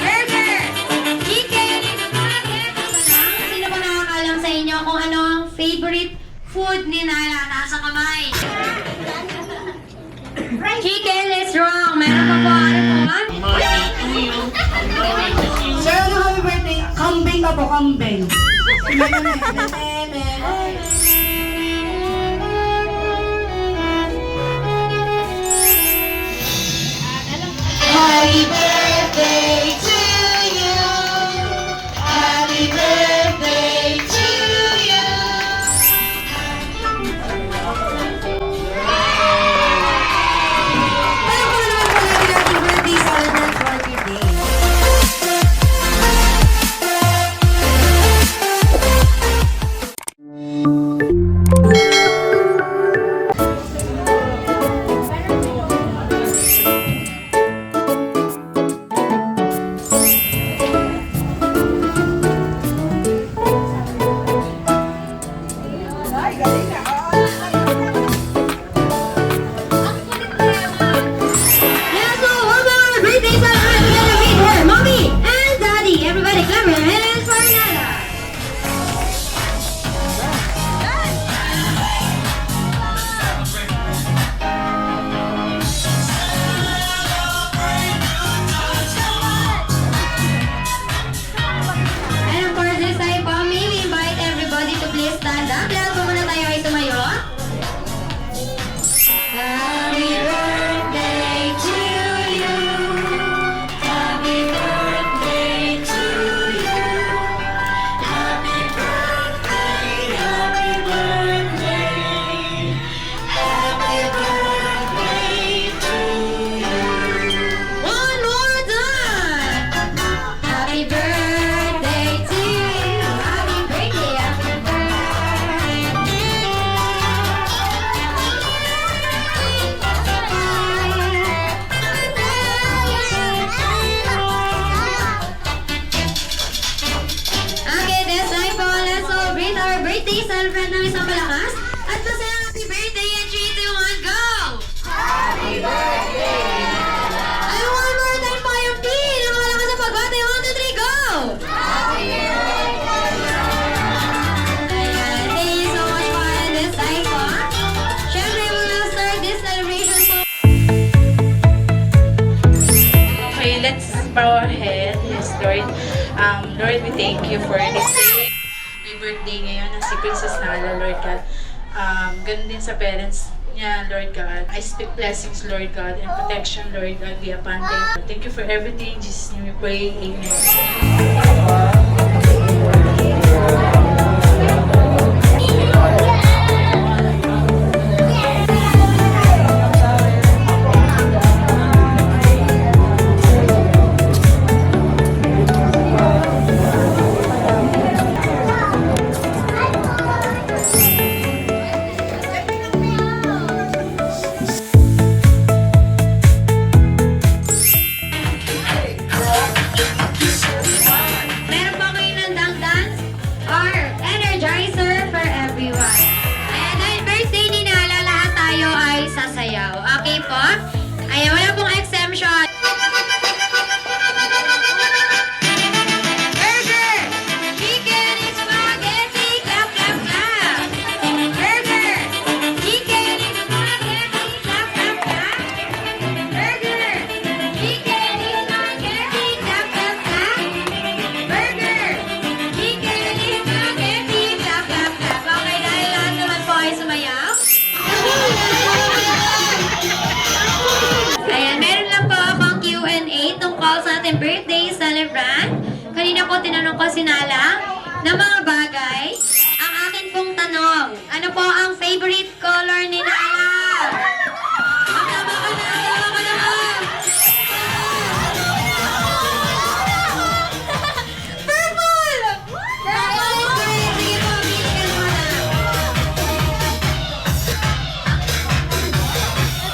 Burger! Chicken! Sino ba nakakalam sa inyo kung ano ang favorite food ni Nala nasa kamay? Chicken is wrong. Meron pa po. Ano po? Sir, ano happy birthday? Kambing ka po, kambing. Happy birthday to you. Happy birthday to you. Kaya ko naman pala happy birthday celebrate for today. Yeah, so one more birthday celebrate together with her mommy and daddy. Everybody clap your hands for Nala. And of course, this time po, may we invite everybody to please stand up. Lahat po muna tayo ay tumayo. Happy birthday to you. Happy birthday to you. Happy birthday, happy birthday. Happy birthday to you. One more time. Happy birthday to you. Happy birthday, happy Okay, that's time po. Let's celebrate our birthday. Celebrate ng isang malakas. At masaya happy birthday and 3, 2, 1, go! Happy birthday! And one more time po yung pinakamalakas sa pagbate. 1, 2, 3, go! Happy birthday! Ayan, thank you so much po. And this time po, syempre we will start this celebration po. Okay, let's bow our head. Yes, Lord. Lord, we thank you for this day. May birthday ngayon na si Princess Nala, Lord God. Ganun din sa parents niya, Lord God. I speak blessings, Lord God, and protection, Lord God, be upon them. Thank you for everything. In Jesus' name we pray. Amen. Meron pa kayo ng dance or energizer for everyone. Ayan, dahil birthday ni Nala, lahat tayo ay sasayaw. Okay po? Ayan, wala pong exemption. Burger! Chicken is spaghetti! Clap, clap, clap! Burger! Chicken is spaghetti! Clap, clap, clap! Burger! Chicken is spaghetti! Clap, clap, clap! Burger! Chicken is spaghetti! Clap, clap, clap! Okay, dahil lahat naman po ay sumayaw. Ayan, meron lang po akong Q&A tungkol sa ating birthday celebrant. Kanina po tinanong ko si Nala ng mga bagay. Ang akin pong tanong, ano po ang favorite color ni Nala? Tama ka na, tama ka na. Purple! Purple is great. Sige po, bigyan mo na.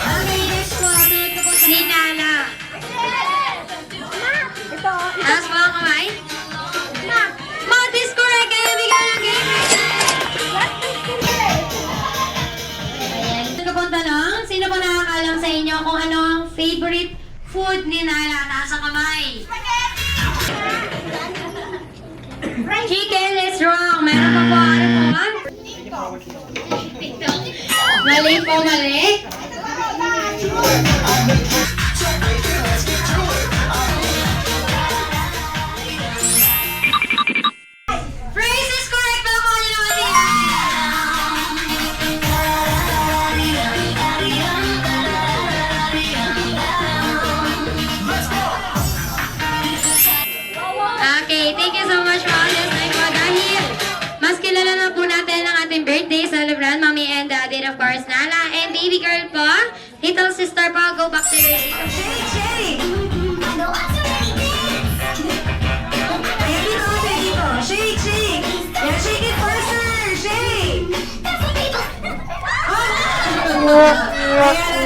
Okay, next po. Sunod ko po si Nala. Taas po ang kamay. Math is correct. Kaya bigyan ng game. Ayan. Ito po ang tanong. favorite food ni Nala. Nasa kamay. Chicken is wrong. Meron pa po. Ano po? Mali po, mali. Phrase is correct. Pala ko nyo naman Okay, thank you so much, Ma'am. Yes, ay po, dahil mas kilala na po natin ang ating birthday celebrant, Mommy and Daddy, of course, Nala, and baby girl po, little sister po, go back to your seat. Shake, shake! Ayan dito, ayan dito. Shake, shake! Yan, shake it faster! Shake!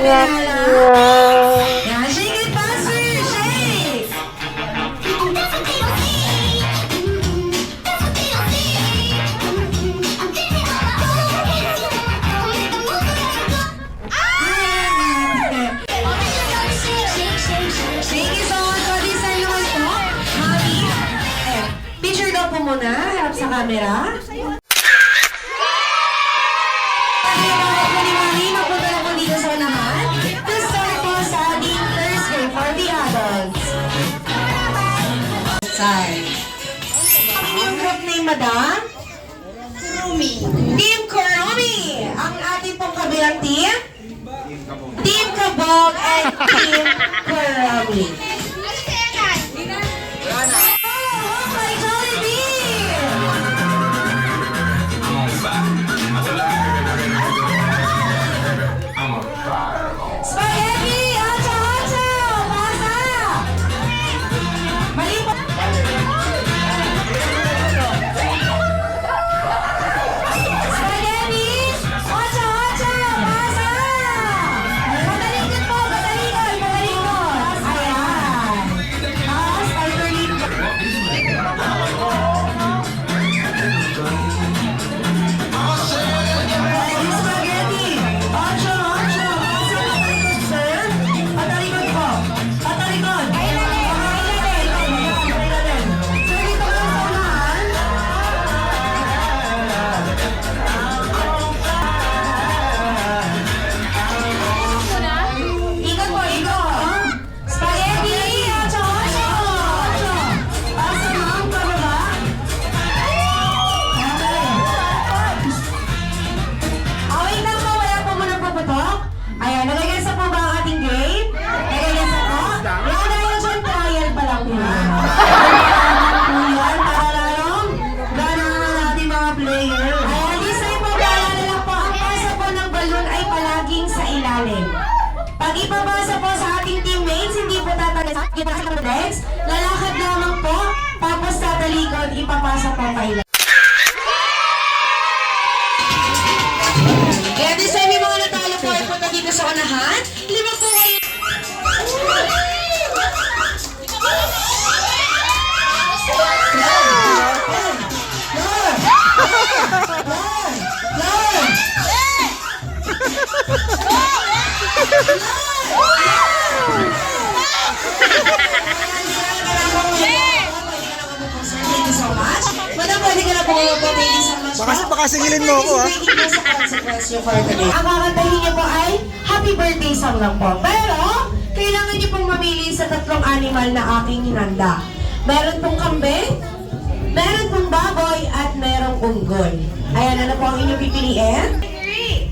Ayan, yan, shake it faster! Shake! Thank you so much for this time naman po. Mami, picture daw po muna, harap sa camera. Kasi ako po ni Mami, magpunta na po dito sa unahan. To start po sa ating Thursday for the adults. Side. Ang inyong group name, Madam? Kurumi. Team Kurumi. Ang ating pong kabilang team? Team Kabog and Team Kurumi. Oh, my Jollibee! Spaghetti! Acha, acha! Pasa! Mali po. Spaghetti! Acha, acha! Pasa! Patalikod po! Patalikod! Patalikod! Ayan! Tapos, alternate. Spaghetti! Acha, acha! Pasa! Patalikod, sir! Patalikod po! Patalikod! Patalikod! Sir, dito ka sa unahan. Ikot po, ikot. Spaghetti! Acha, acha! Acha! Pasa, ma'am, pababa. Wait lang po, wala po muna paputok. Ayan, nagagasa po ba ang ating game? Nagagasa po? Wala dahil dyan, trial pa lang po. Ayan, para lalong gano'n na natin mga player. Ayan, this time po, paalala lang po, ang pasa po ng balloon ay palaging sa ilalim. Pag ipapasa po sa ating teammates, hindi po tatagal sa kita sa legs, lalakad lamang po, tapos tatalikod, ipapasa po kay Kaya this time yung mga natalo po ay punta dito sa unahan. Lima po kayo. Thank you so much. Madam, pwede ka na po kayo po. Thank you so much. Baka singilin mo ako, ha? Waiting po sa consequence niyo for today. Ang kakantahin niyo po ay happy birthday song lang po. Pero, kailangan niyo pong mamili sa tatlong animal na aking hinanda. Meron pong kambing, meron pong baboy, at merong unggoy. Ayan, ano po ang inyong pipiliin? 3,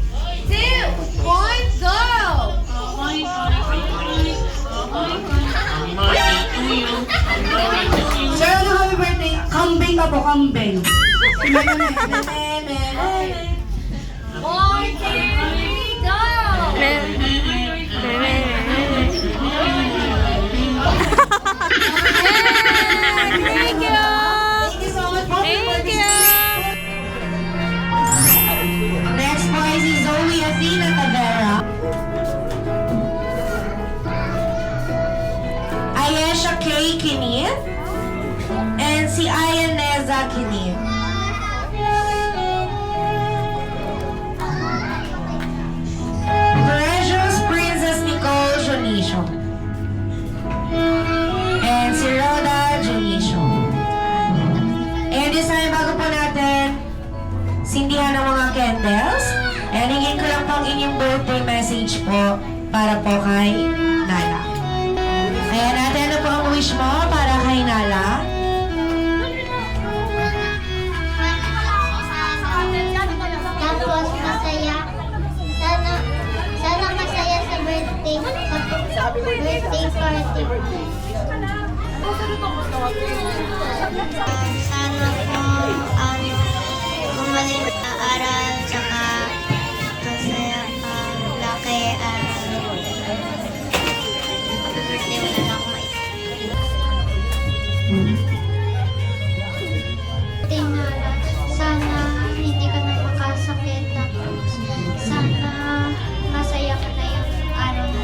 2, 1, go! Sir, ano happy birthday? Kambing ka po, kambing. 1, 2, 3, go! Thank you! Thank you so much po. Thank you! Next po ay si Zoe Athena Tavera. Ayesha K. Kinit. And si Ayaneza Kinit. Precious Princess Nicole Jonicio. sindihan ng mga candles. And hingin ko lang po ang inyong birthday message po para po kay Nala. Ayan, ate, ano po ang wish mo para kay Nala? Tapos masaya. Sana masaya sa birthday party. Sana po gumaling na aral tsaka masaya laki happy birthday wala na akong sana hindi ka na makasakit tapos sana masaya ka na yung araw na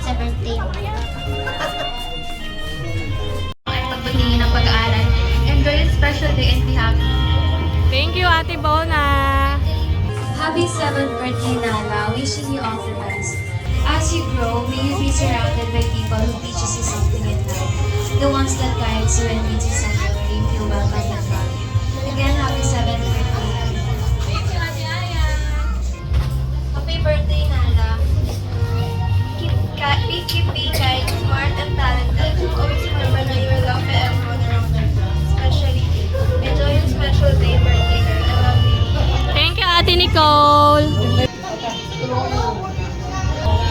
sa birthday mo. At pagpagtingin ng pag-aaral. Enjoy a special day and be happy. Thank you, Ate Bona. Happy 7th birthday, Nala. Wishing you all the best. As you grow, may you be surrounded by people who teaches you something in life. The ones that guides you and leads you somewhere where you feel welcome and valued. Again, happy 7th birthday. Happy birthday, Nala. Keep being kind, smart, and talented. Always remember that you are loved by everyone around you. Especially you. Enjoy your special day, birthday girl. I love you. Thank you, Ate Nicole.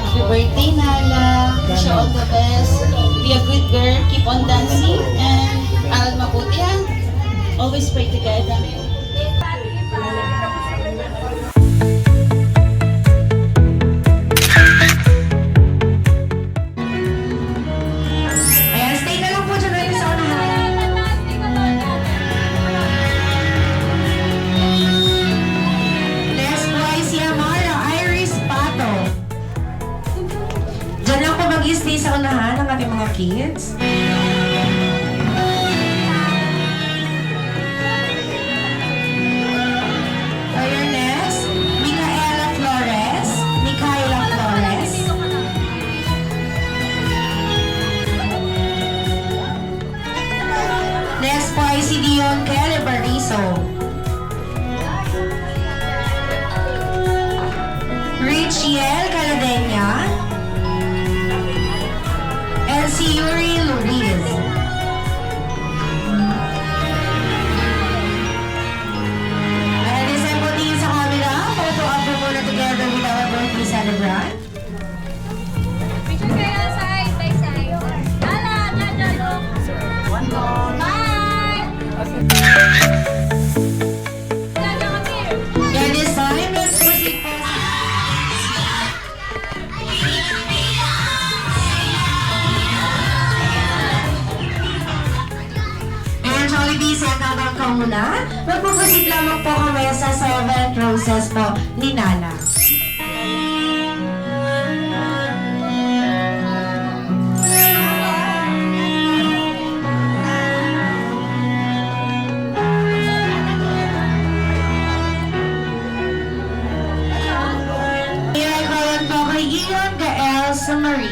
Happy birthday, Nala. Wish you all the best. Be a good girl. Keep on dancing. And aral mabuti ha. Always pray together. Ayan, stay na lang po dyan kayo sa unahan. Next po ay si Amara Iris Pato. Diyan lang po mag-stay sa unahan ng ating mga kids. So your next, Micaela Flores. Micaela Flores. Next po ay si Dion Kelly Barizo. Richiel Caladena. And si Yuri Luis. And this ay po tingin sa camera. Photo up po muna together with our birthday celebrant. Picture kayo side by side. Lala, Jaja, look. Bye! Jaja, come here. And this time, let's proceed po. And Jollibee, set hanggang ka muna. Magpuproceed lamang po kami sa 7 roses po ni Nana. Here I call po kay Ian Gael Samarie.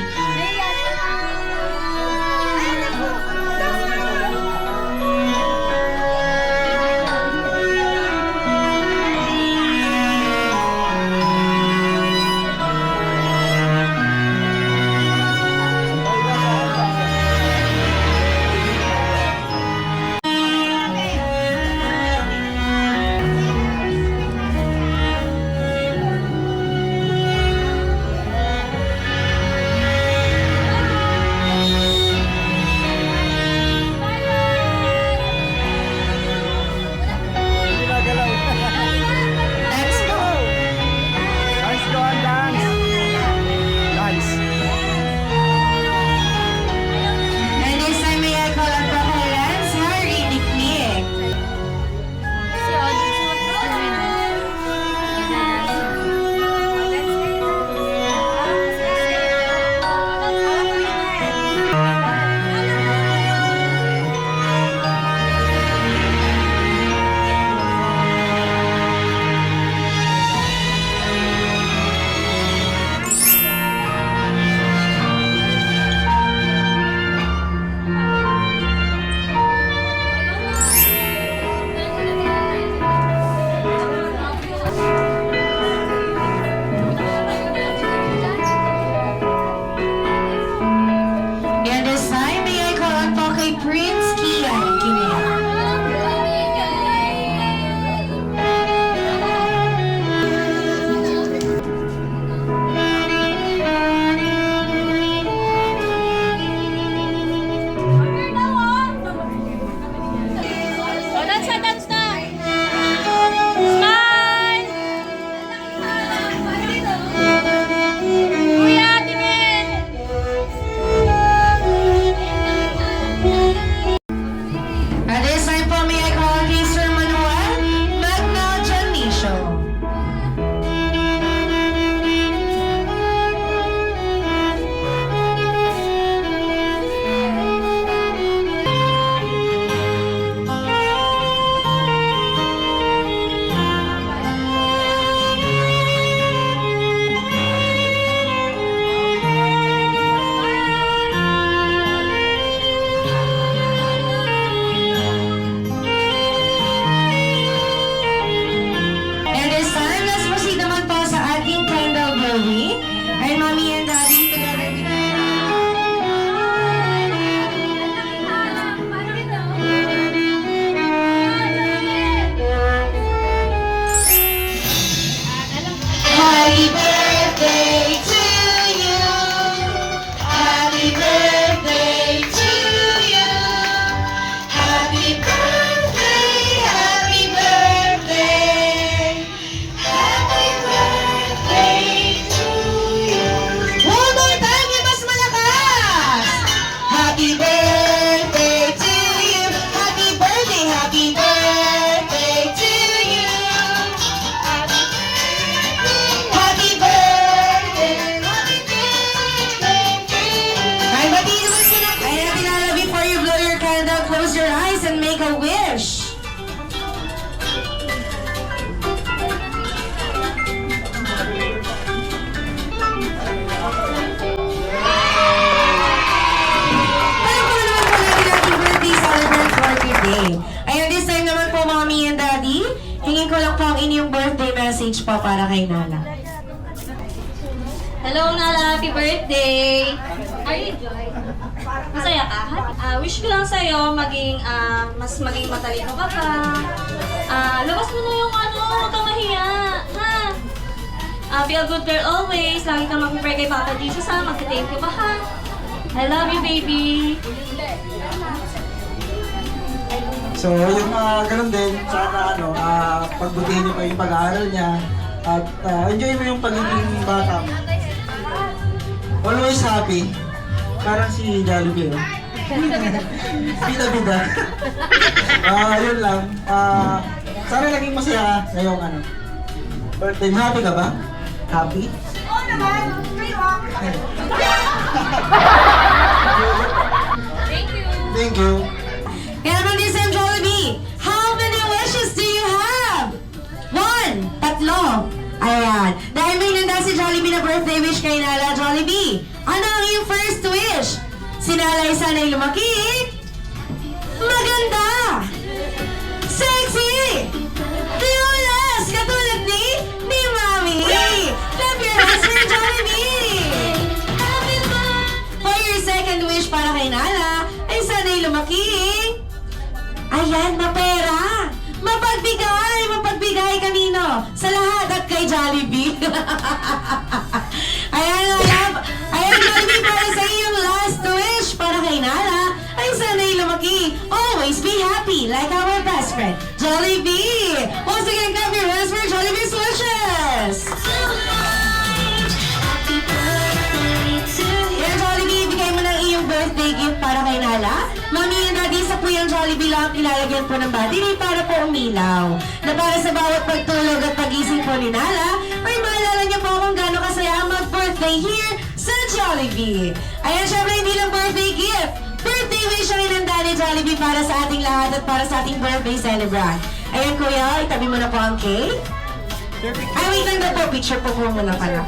a wish. Ayun, this time naman po, Mommy and Daddy, hingin ko lang po ang inyong birthday message po para kay Nala. Hello, Nala. Happy birthday! Are you enjoying? Masaya ka? Wish ko lang sa'yo mas maging matalino ka pa. Labas mo na yung huwag kang mahiya. Ha? Be a good girl always. Lagi kang mag-pray kay Papa Jesus, ha? Mag-thank you ka, ha? I love you, baby. So, yung ganun din, sana pagbutihin niyo pa yung pag-aaral niya at enjoy mo yung pagiging bata mo. Always happy. Parang si Jollibee, no? Bida-bida. Yun lang. Sana naging masaya ka ngayong birthday. Happy ka ba? Happy? Oo naman. Thank you. Kaya naman din Sam Jollibee, how many wishes do you have? 1, tatlo. Ayan. Dahil may nanda si Jollibee na birthday wish kay Nala. Jollibee, ano ang iyong first wish? Si Nala ay sana'y lumaki. Maganda. Sexy. Clueless. Katulad ni Mami. Clap your hands for Jollibee. Happy birthday. For your second wish para kay Nala, ay sana'y lumaki. Ayan, mapera. Mapagbigay kanino? Sa lahat at kay Jollibee. Ayan, Jollibee, para sa iyong last wish para kay Nala, ay sana'y lumaki. Always be happy, like our best friend, Jollibee. Once again, clap your hands for Jollibee's wishes. Yan, Jollibee, ibigay mo ng iyong birthday gift para kay Nala. Mami and Daddy, sa po yung Jollibee lang ilalagyan po ng battery para po umilaw. Na para sa bawat pagtulog at pagising po ni Nala, ay maalala niyo po kung gaano kasaya mag-birthday here sa Jollibee. Ayan, syempre hindi lang birthday gift. Birthday wish ang inanda ni Jollibee para sa ating lahat at para sa ating birthday celebrant. Ayan, Kuya, itabi mo na po ang cake. Ay, wait lang na po. Picture po muna pala.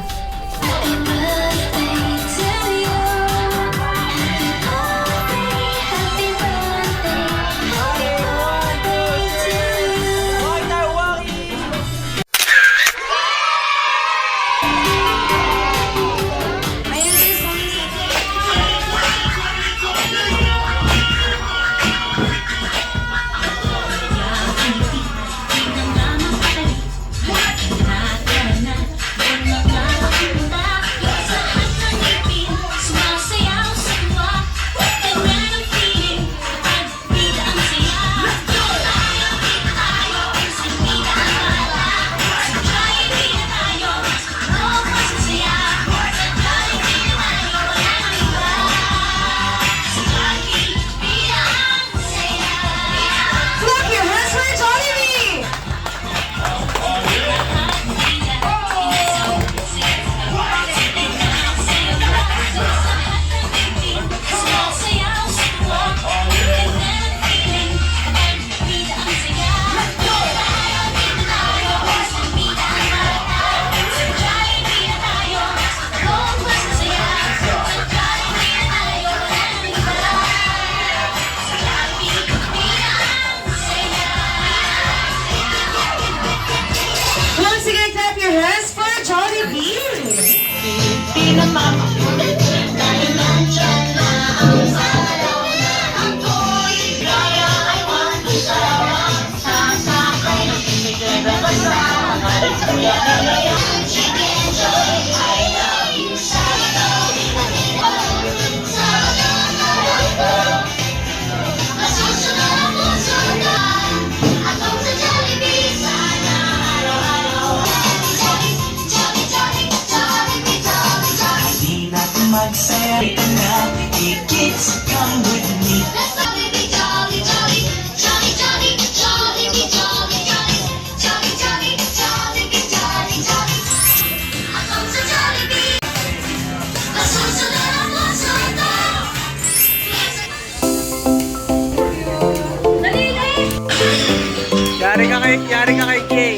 yari ka kay Kay.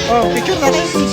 Oh, picture natin.